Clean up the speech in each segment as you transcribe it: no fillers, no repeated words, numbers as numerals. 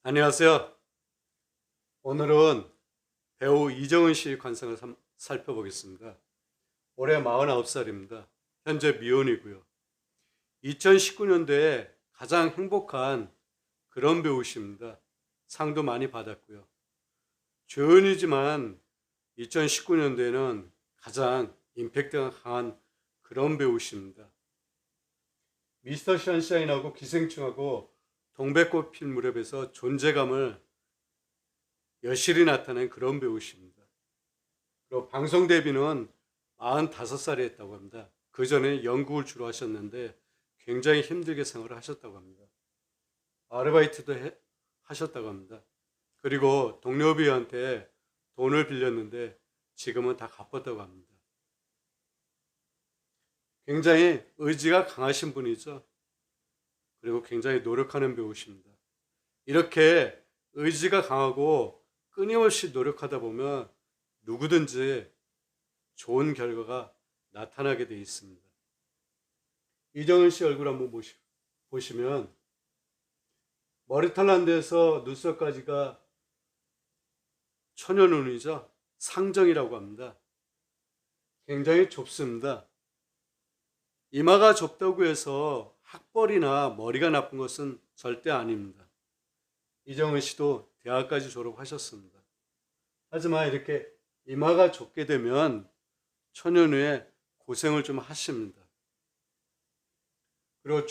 안녕하세요. 오늘은 배우 이정은 씨 관상을 살펴보겠습니다. 올해 49살입니다. 현재 미혼이고요. 2019년도에 가장 행복한 그런 배우십니다. 상도 많이 받았고요. 조연이지만 2019년도에는 가장 임팩트가 강한 그런 배우십니다. 미스터 션샤인하고 기생충하고 동백꽃 필 무렵에서 존재감을 여실히 나타낸 그런 배우십니다. 그리고 방송 데뷔는 45살에 했다고 합니다. 그 전에 연극을 주로 하셨는데 굉장히 힘들게 생활을 하셨다고 합니다. 아르바이트도 하셨다고 합니다. 그리고 동료비한테 돈을 빌렸는데 지금은 다 갚았다고 합니다. 굉장히 의지가 강하신 분이죠. 그리고 굉장히 노력하는 배우십니다. 이렇게 의지가 강하고 끊임없이 노력하다 보면 누구든지 좋은 결과가 나타나게 되어 있습니다. 이정은 씨 얼굴 한번 보시면 머리털 한 데에서 눈썹까지가 천연운이죠. 상정이라고 합니다. 굉장히 좁습니다. 이마가 좁다고 해서 학벌이나 머리가 나쁜 것은 절대 아닙니다. 이정은 씨도 대학까지 졸업하셨습니다. 하지만 이렇게 이마가 좁게 되면 초년 후에 고생을 좀 하십니다. 그리고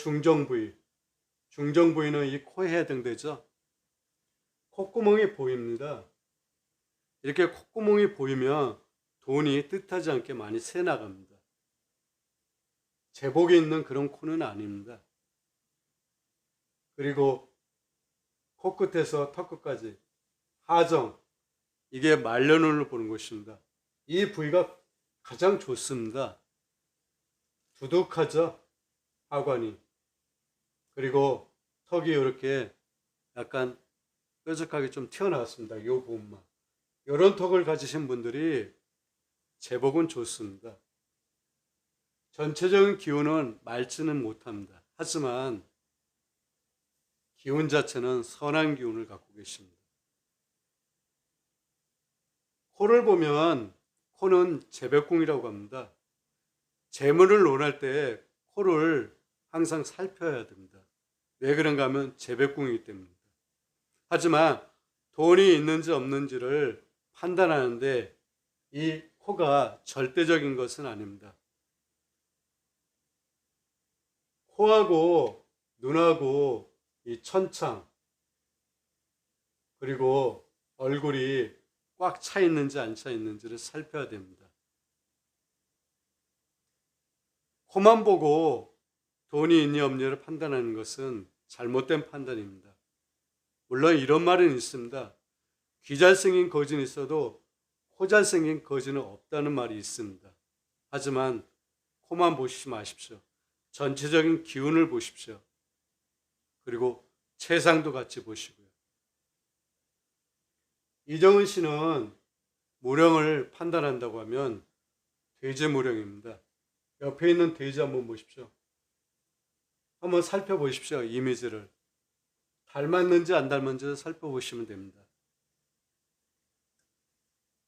중정부위는 이 코에 해당되죠. 콧구멍이 보입니다. 이렇게 콧구멍이 보이면 돈이 뜻하지 않게 많이 새 나갑니다. 제복이 있는 그런 코는 아닙니다. 그리고 코끝에서 턱끝까지 하정, 이게 말년운을 보는 것입니다. 이 부위가 가장 좋습니다. 두둑하죠? 하관이. 그리고 턱이 이렇게 약간 뾰족하게 좀 튀어나왔습니다. 이 부분만. 이런 턱을 가지신 분들이 제복은 좋습니다. 전체적인 기운은 맑지는 못합니다. 하지만 기운 자체는 선한 기운을 갖고 계십니다. 코를 보면 코는 재백궁이라고 합니다. 재물을 논할 때 코를 항상 살펴야 됩니다. 왜 그런가 하면 재백궁이기 때문입니다. 하지만 돈이 있는지 없는지를 판단하는데 이 코가 절대적인 것은 아닙니다. 코하고 눈하고 이 천창 그리고 얼굴이 꽉 차 있는지 안 차 있는지를 살펴야 됩니다. 코만 보고 돈이 있니 없니를 판단하는 것은 잘못된 판단입니다. 물론 이런 말은 있습니다. 귀 잘생긴 거지는 있어도 코 잘생긴 거지는 없다는 말이 있습니다. 하지만 코만 보시지 마십시오. 전체적인 기운을 보십시오. 그리고 체상도 같이 보시고요. 이정은 씨는 무령을 판단한다고 하면 돼지무령입니다. 옆에 있는 돼지 한번 보십시오. 한번 살펴보십시오. 이미지를. 닮았는지 안 닮았는지 살펴보시면 됩니다.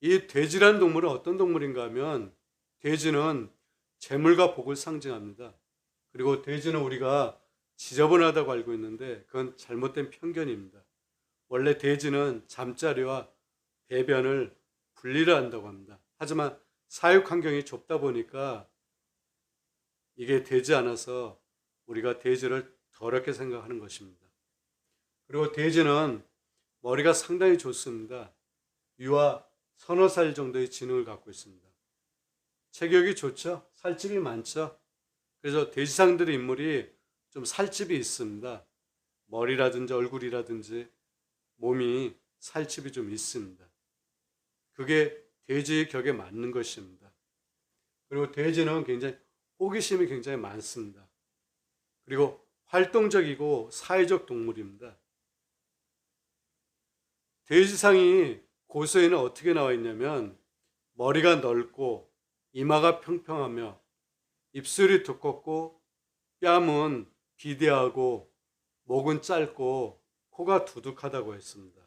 이 돼지란 동물은 어떤 동물인가 하면 돼지는 재물과 복을 상징합니다. 그리고 돼지는 우리가 지저분하다고 알고 있는데 그건 잘못된 편견입니다. 원래 돼지는 잠자리와 배변을 분리를 한다고 합니다. 하지만 사육 환경이 좁다 보니까 이게 되지 않아서 우리가 돼지를 더럽게 생각하는 것입니다. 그리고 돼지는 머리가 상당히 좋습니다. 유아 서너 살 정도의 지능을 갖고 있습니다. 체격이 좋죠? 살집이 많죠? 그래서 돼지상들의 인물이 좀 살집이 있습니다. 머리라든지 얼굴이라든지 몸이 살집이 좀 있습니다. 그게 돼지의 격에 맞는 것입니다. 그리고 돼지는 굉장히 호기심이 굉장히 많습니다. 그리고 활동적이고 사회적 동물입니다. 돼지상이 고서에는 어떻게 나와 있냐면 머리가 넓고 이마가 평평하며 입술이 두껍고 뺨은 비대하고 목은 짧고 코가 두둑하다고 했습니다.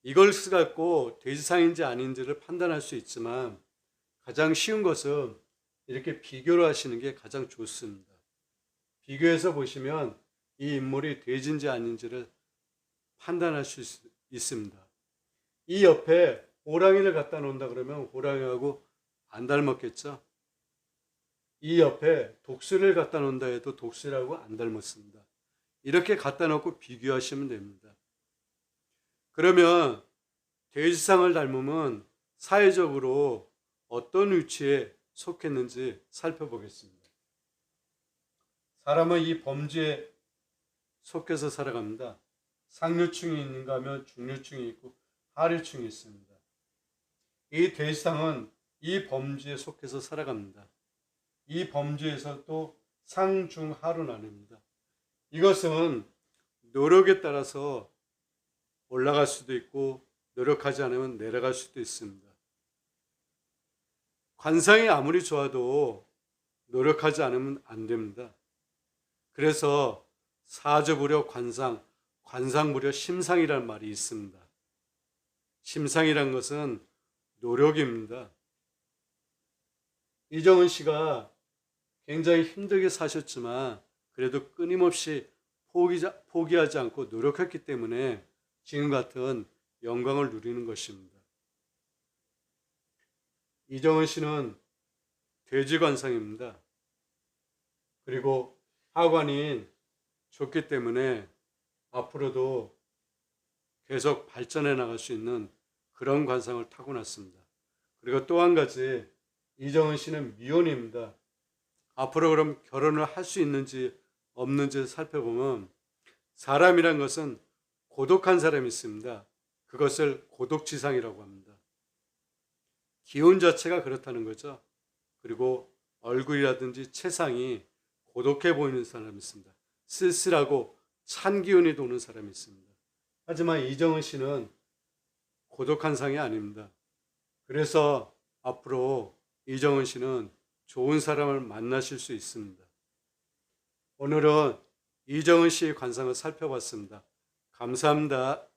이걸 갖고 돼지상인지 아닌지를 판단할 수 있지만 가장 쉬운 것은 이렇게 비교를 하시는 게 가장 좋습니다. 비교해서 보시면 이 인물이 돼지인지 아닌지를 판단할 수 있습니다. 이 옆에 호랑이를 갖다 놓는다 그러면 호랑이하고 안 닮았겠죠? 이 옆에 독수리를 갖다 놓는다 해도 독수리하고 안 닮았습니다. 이렇게 갖다 놓고 비교하시면 됩니다. 그러면 돼지상을 닮으면 사회적으로 어떤 위치에 속했는지 살펴보겠습니다. 사람은 이 범죄에 속해서 살아갑니다. 상류층이 있는가 하면 중류층이 있고 하류층이 있습니다. 이 돼지상은 이 범죄에 속해서 살아갑니다. 이 범죄에서 또 상중 하로 나뉩니다. 이것은 노력에 따라서 올라갈 수도 있고 노력하지 않으면 내려갈 수도 있습니다. 관상이 아무리 좋아도 노력하지 않으면 안 됩니다. 그래서 사저부려 관상, 관상부려 심상이라는 말이 있습니다. 심상이란 것은 노력입니다. 이정은 씨가 굉장히 힘들게 사셨지만 그래도 끊임없이 포기하지 않고 노력했기 때문에 지금 같은 영광을 누리는 것입니다. 이정은 씨는 돼지관상입니다. 그리고 하관이 좋기 때문에 앞으로도 계속 발전해 나갈 수 있는 그런 관상을 타고났습니다. 그리고 또 한 가지, 이정은 씨는 미혼입니다. 앞으로 그럼 결혼을 할 수 있는지 없는지 살펴보면 사람이란 것은 고독한 사람이 있습니다. 그것을 고독지상이라고 합니다. 기운 자체가 그렇다는 거죠. 그리고 얼굴이라든지 체상이 고독해 보이는 사람이 있습니다. 쓸쓸하고 찬 기운이 도는 사람이 있습니다. 하지만 이정은 씨는 고독한 상이 아닙니다. 그래서 앞으로 이정은 씨는 좋은 사람을 만나실 수 있습니다. 오늘은 이정은 씨의 관상을 살펴봤습니다. 감사합니다.